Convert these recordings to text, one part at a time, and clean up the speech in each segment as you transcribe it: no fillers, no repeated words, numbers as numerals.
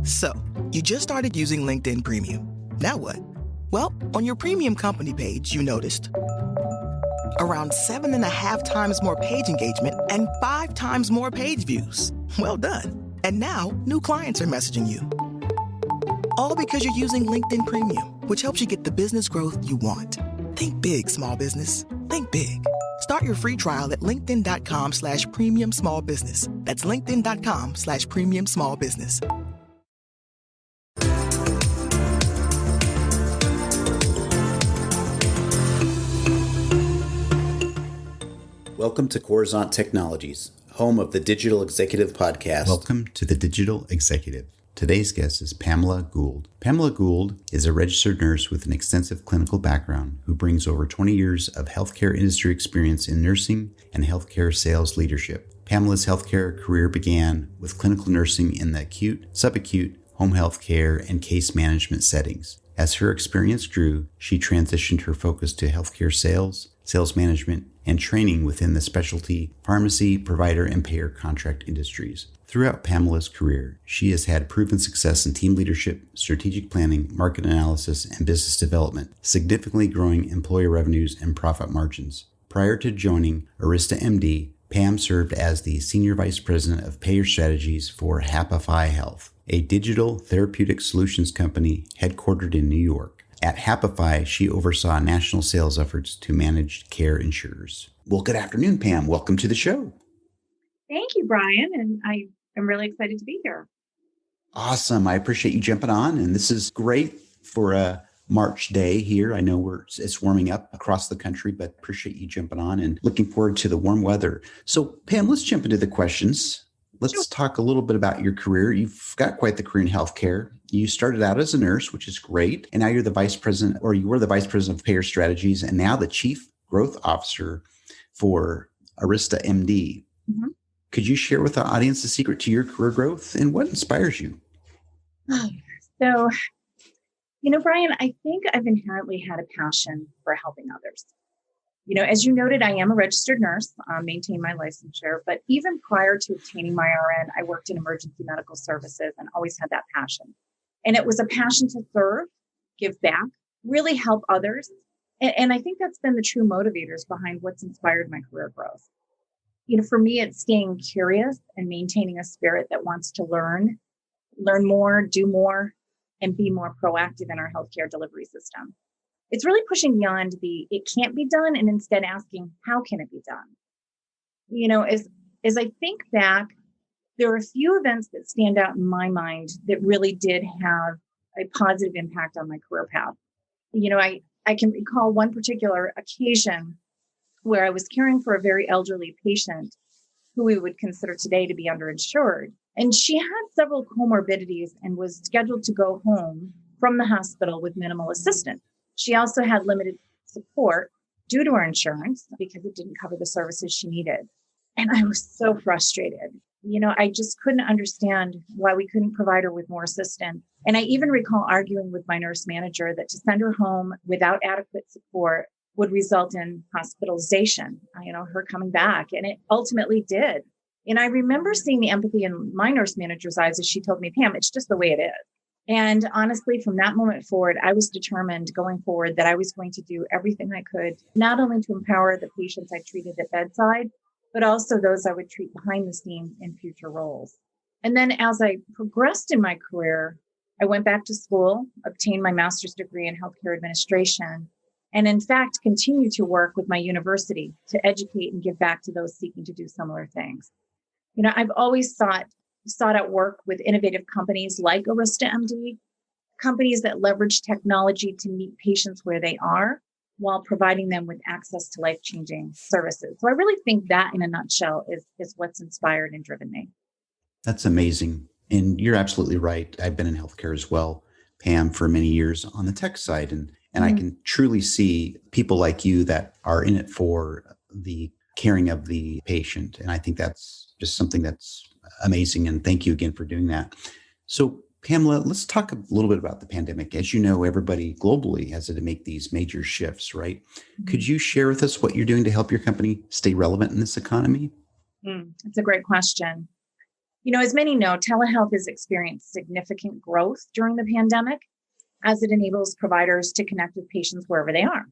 So, you just started using LinkedIn Premium. Now what? Well, on your premium company page, you noticed around 7.5 times more page engagement and 5 times more page views. Well done. And now, new clients are messaging you. All because you're using LinkedIn Premium, which helps you get the business growth you want. Think big, small business. Think big. Start your free trial at linkedin.com/premium small business. That's linkedin.com/premium small business. Welcome to Coruzant Technologies, home of the Digital Executive podcast. Welcome to the Digital Executive. Today's guest is Pamela Gould. Pamela Gould is a registered nurse with an extensive clinical background who brings over 20 years of healthcare industry experience in nursing and healthcare sales leadership. Pamela's healthcare career began with clinical nursing in the acute, subacute, home health care, and case management settings. As her experience grew, she transitioned her focus to healthcare sales, sales management, and training within the specialty, pharmacy, provider, and payer contract industries. Throughout Pamela's career, she has had proven success in team leadership, strategic planning, market analysis, and business development, significantly growing employer revenues and profit margins. Prior to joining AristaMD, Pam served as the Senior Vice President of Payer Strategies for HIPAA Health, a digital therapeutic solutions company headquartered in New York. At HIPAA, she oversaw national sales efforts to managed care insurers. Well, good afternoon, Pam. Welcome to the show. Thank you, Brian. And I am really excited to be here. Awesome. I appreciate you jumping on. And this is great for a March day here. I know it's warming up across the country, but appreciate you jumping on and looking forward to the warm weather. So, Pam, let's jump into the questions. Let's talk a little bit about your career. You've got quite the career in healthcare. You started out as a nurse, which is great. And now you're the vice president, or you were the vice president of payer strategies, and now the chief growth officer for AristaMD. Mm-hmm. Could you share with the audience the secret to your career growth and what inspires you? So, Brian, I think I've inherently had a passion for helping others. As you noted, I am a registered nurse, maintain my licensure, but even prior to obtaining my RN, I worked in emergency medical services and always had that passion. And it was a passion to serve, give back, really help others. And I think that's been the true motivators behind what's inspired my career growth. For me, it's staying curious and maintaining a spirit that wants to learn more, do more, and be more proactive in our healthcare delivery system. It's really pushing beyond it can't be done and instead asking, how can it be done? As I think back, there are a few events that stand out in my mind that really did have a positive impact on my career path. I can recall one particular occasion where I was caring for a very elderly patient who we would consider today to be underinsured. And she had several comorbidities and was scheduled to go home from the hospital with minimal assistance. She also had limited support due to her insurance because it didn't cover the services she needed. And I was so frustrated. I just couldn't understand why we couldn't provide her with more assistance. And I even recall arguing with my nurse manager that to send her home without adequate support would result in hospitalization, her coming back. And it ultimately did. And I remember seeing the empathy in my nurse manager's eyes as she told me, Pam, it's just the way it is. And honestly, from that moment forward, I was determined going forward that I was going to do everything I could, not only to empower the patients I treated at bedside, but also those I would treat behind the scenes in future roles. And then as I progressed in my career, I went back to school, obtained my master's degree in healthcare administration, and in fact, continue to work with my university to educate and give back to those seeking to do similar things. I've always sought out work with innovative companies like AristaMD, companies that leverage technology to meet patients where they are while providing them with access to life-changing services. So I really think that in a nutshell is what's inspired and driven me. That's amazing. And you're absolutely right. I've been in healthcare as well, Pam, for many years on the tech side. And I can truly see people like you that are in it for the caring of the patient. And I think that's just something that's amazing. And thank you again for doing that. So Pamela, let's talk a little bit about the pandemic. As you know, everybody globally has to make these major shifts, right? Mm-hmm. Could you share with us what you're doing to help your company stay relevant in this economy? It's a great question. As many know, telehealth has experienced significant growth during the pandemic as it enables providers to connect with patients wherever they are.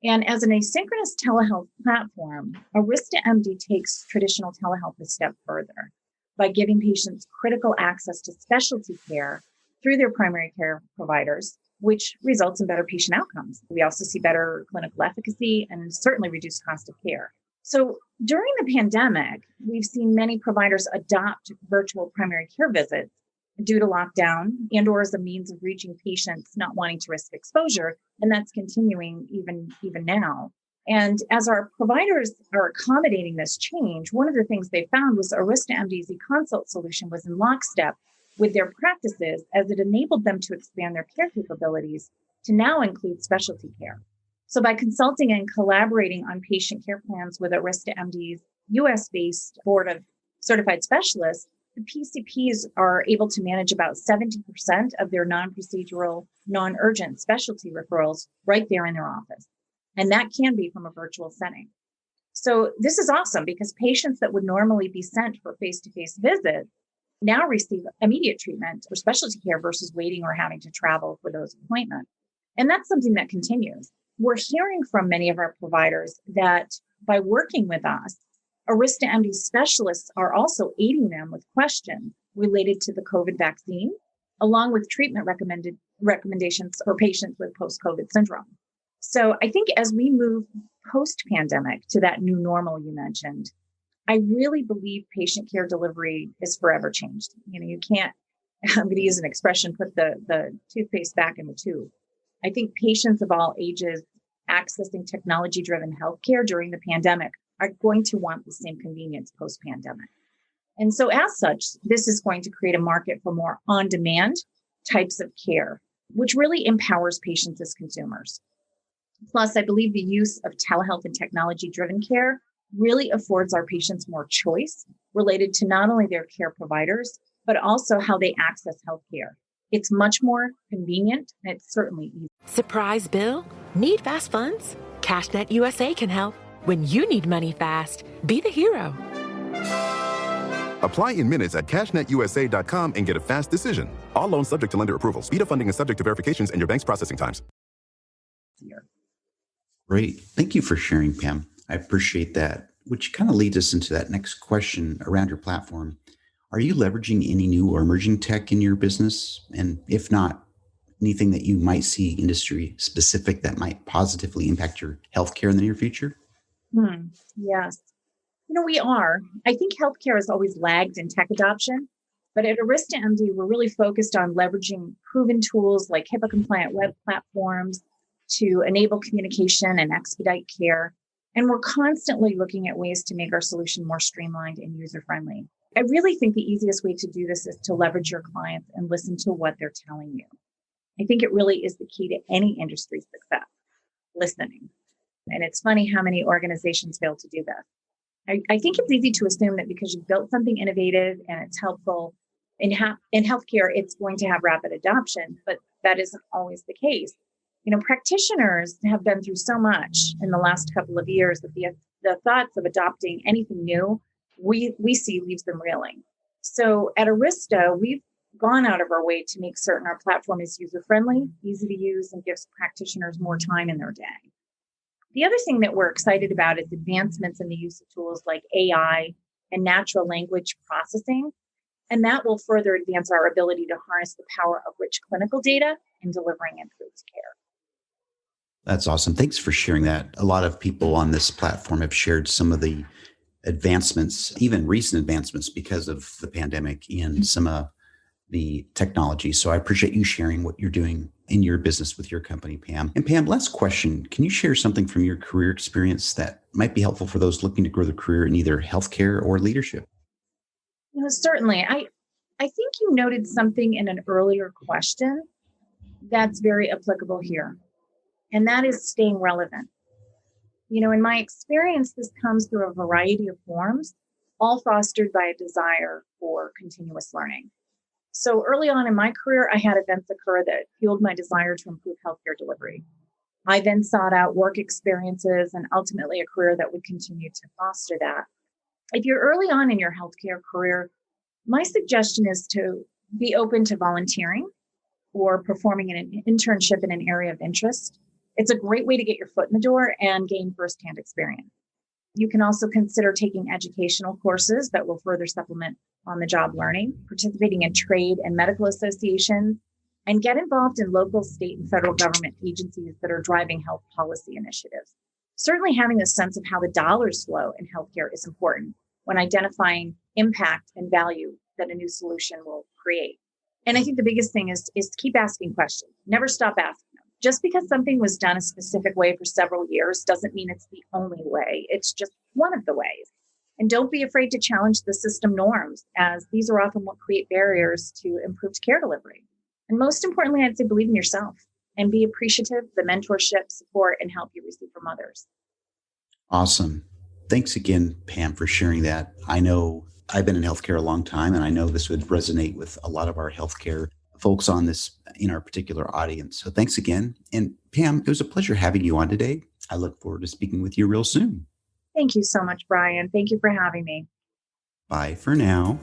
And as an asynchronous telehealth platform, AristaMD takes traditional telehealth a step further by giving patients critical access to specialty care through their primary care providers, which results in better patient outcomes. We also see better clinical efficacy and certainly reduced cost of care. So during the pandemic, we've seen many providers adopt virtual primary care visits due to lockdown and or as a means of reaching patients not wanting to risk exposure. And that's continuing even now. And as our providers are accommodating this change, one of the things they found was AristaMD's eConsult solution was in lockstep with their practices as it enabled them to expand their care capabilities to now include specialty care. So by consulting and collaborating on patient care plans with AristaMD's US-based board of certified specialists, the PCPs are able to manage about 70% of their non-procedural, non-urgent specialty referrals right there in their office. And that can be from a virtual setting. So this is awesome because patients that would normally be sent for face-to-face visits now receive immediate treatment for specialty care versus waiting or having to travel for those appointments. And that's something that continues. We're hearing from many of our providers that by working with us, AristaMD specialists are also aiding them with questions related to the COVID vaccine, along with treatment recommendations for patients with post-COVID syndrome. So I think as we move post-pandemic to that new normal you mentioned, I really believe patient care delivery is forever changed. You can't, I'm going to use an expression, put the toothpaste back in the tube. I think patients of all ages accessing technology-driven healthcare during the pandemic are going to want the same convenience post-pandemic. And so as such, this is going to create a market for more on-demand types of care, which really empowers patients as consumers. Plus, I believe the use of telehealth and technology-driven care really affords our patients more choice related to not only their care providers, but also how they access healthcare. It's much more convenient and it's certainly easy. Surprise bill? Need fast funds? CashNet USA can help. When you need money fast, be the hero. Apply in minutes at cashnetusa.com and get a fast decision. All loans subject to lender approval. Speed of funding is subject to verifications and your bank's processing times. Great. Thank you for sharing, Pam. I appreciate that, which kind of leads us into that next question around your platform. Are you leveraging any new or emerging tech in your business? And if not, anything that you might see industry specific that might positively impact your healthcare in the near future? Yes. We are. I think healthcare has always lagged in tech adoption, but at AristaMD, we're really focused on leveraging proven tools like HIPAA-compliant web platforms to enable communication and expedite care. And we're constantly looking at ways to make our solution more streamlined and user-friendly. I really think the easiest way to do this is to leverage your clients and listen to what they're telling you. I think it really is the key to any industry success, listening. And it's funny how many organizations fail to do this. I think it's easy to assume that because you've built something innovative and it's helpful in healthcare, it's going to have rapid adoption, but that isn't always the case. Practitioners have been through so much in the last couple of years that the thoughts of adopting anything new, we see leaves them reeling. So at Arista, we've gone out of our way to make certain our platform is user-friendly, easy to use, and gives practitioners more time in their day. The other thing that we're excited about is advancements in the use of tools like AI and natural language processing, and that will further advance our ability to harness the power of rich clinical data in delivering improved care. That's awesome. Thanks for sharing that. A lot of people on this platform have shared some of the advancements, even recent advancements because of the pandemic and some of the technology. So I appreciate you sharing what you're doing in your business with your company, Pam. And Pam, last question. Can you share something from your career experience that might be helpful for those looking to grow their career in either healthcare or leadership? Certainly. I think you noted something in an earlier question that's very applicable here, and that is staying relevant. In my experience, this comes through a variety of forms, all fostered by a desire for continuous learning. So early on in my career, I had events occur that fueled my desire to improve healthcare delivery. I then sought out work experiences and ultimately a career that would continue to foster that. If you're early on in your healthcare career, My suggestion is to be open to volunteering or performing an internship in an area of interest. It's a great way to get your foot in the door and gain firsthand experience. You can also consider taking educational courses that will further supplement on-the-job learning, participating in trade and medical associations, and get involved in local, state, and federal government agencies that are driving health policy initiatives. Certainly having a sense of how the dollars flow in healthcare is important when identifying impact and value that a new solution will create. And I think the biggest thing is to keep asking questions. Never stop asking them. Just because something was done a specific way for several years doesn't mean it's the only way. It's just one of the ways. And don't be afraid to challenge the system norms, as these are often what create barriers to improved care delivery. And most importantly, I'd say believe in yourself and be appreciative of the mentorship, support, and help you receive from others. Awesome. Thanks again, Pam, for sharing that. I know I've been in healthcare a long time, and I know this would resonate with a lot of our healthcare folks on this in our particular audience. So thanks again. And Pam, it was a pleasure having you on today. I look forward to speaking with you real soon. Thank you so much, Brian. Thank you for having me. Bye for now.